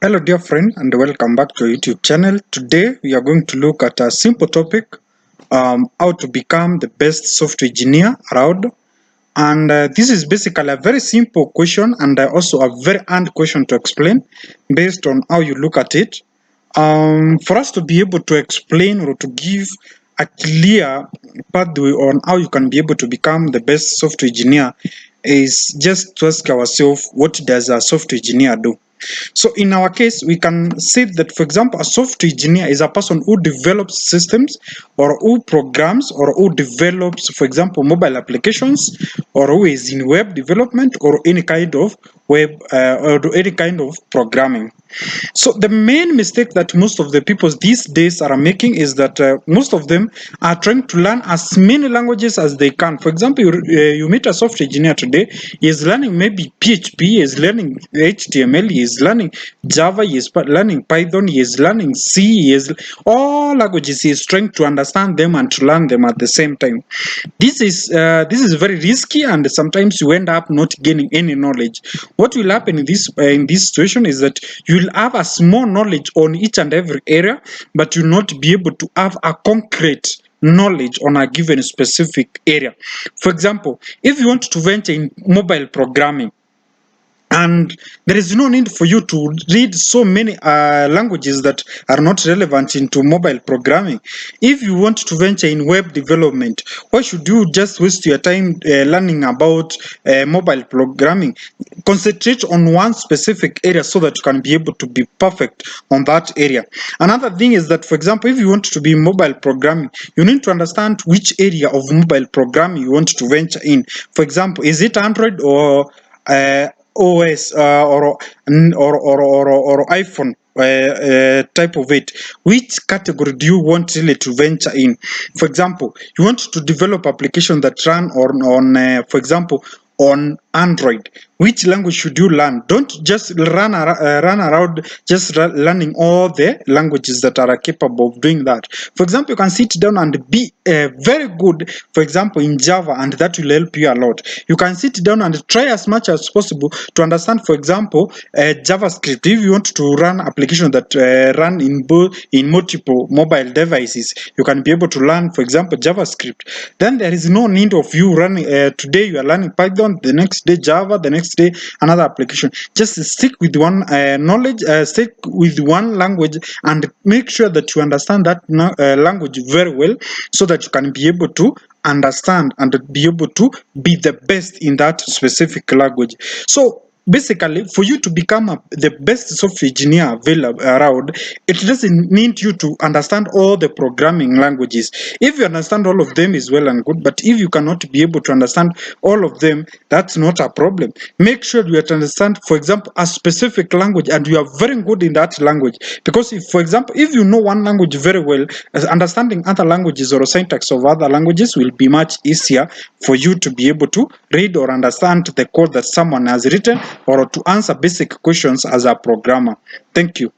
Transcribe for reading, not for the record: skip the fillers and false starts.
Hello dear friend and welcome back to our YouTube channel. Today we are going to look at a simple topic, how to become the best software engineer around. And this is basically a very simple question and also a very hard question to explain based on how you look at it. For us to be able to explain or to give a clear pathway on how you can be able to become the best software engineer is just to ask ourselves, what does a software engineer do? So in our case, we can say that, for example, a software engineer is a person who develops systems or who programs or who develops, for example, mobile applications, or who is in web development or any kind of web or any kind of programming. So the main mistake that most of the people these days are making is that most of them are trying to learn as many languages as they can. For example, you meet a software engineer today, he is learning maybe PHP, he is learning HTML, he is learning Java, he is learning Python, he is learning C, he is all languages. He is trying to understand them and to learn them at the same time. This is very risky, and sometimes you end up not gaining any knowledge. What will happen in this situation is that you will have a small knowledge on each and every area, but you will not be able to have a concrete knowledge on a given specific area. For example, if you want to venture in mobile programming, and there is no need for you to read so many languages that are not relevant into mobile programming. If you want to venture in web development, why should you just waste your time learning about mobile programming? Concentrate on one specific area so that you can be able to be perfect on that area. Another thing is that, for example, if you want to be mobile programming, you need to understand which area of mobile programming you want to venture in. For example, is it Android or OS or iPhone type of it? Which category do you want really to venture in? For example, you want to develop application that run on for example, on Android. Which language should you learn? Don't just run around just learning all the languages that are capable of doing that. For example, you can sit down and be very good, for example, in Java, and that will help you a lot. You can sit down and try as much as possible to understand, for example, JavaScript. If you want to run applications that run in multiple mobile devices, you can be able to learn, for example, JavaScript. Then there is no need of you running. Today you are learning Python, the next day Java, the next day another application. Just stick with one knowledge, stick with one language, and make sure that you understand that language very well, so that you can be able to understand and be able to be the best in that specific language. So basically, for you to become the best software engineer available around, it doesn't need you to understand all the programming languages. If you understand all of them is well and good, but if you cannot be able to understand all of them, that's not a problem. Make sure you understand, for example, a specific language, and you are very good in that language. Because if, for example, if you know one language very well, understanding other languages or syntax of other languages will be much easier for you to be able to read or understand the code that someone has written, or to answer basic questions as a programmer. Thank you.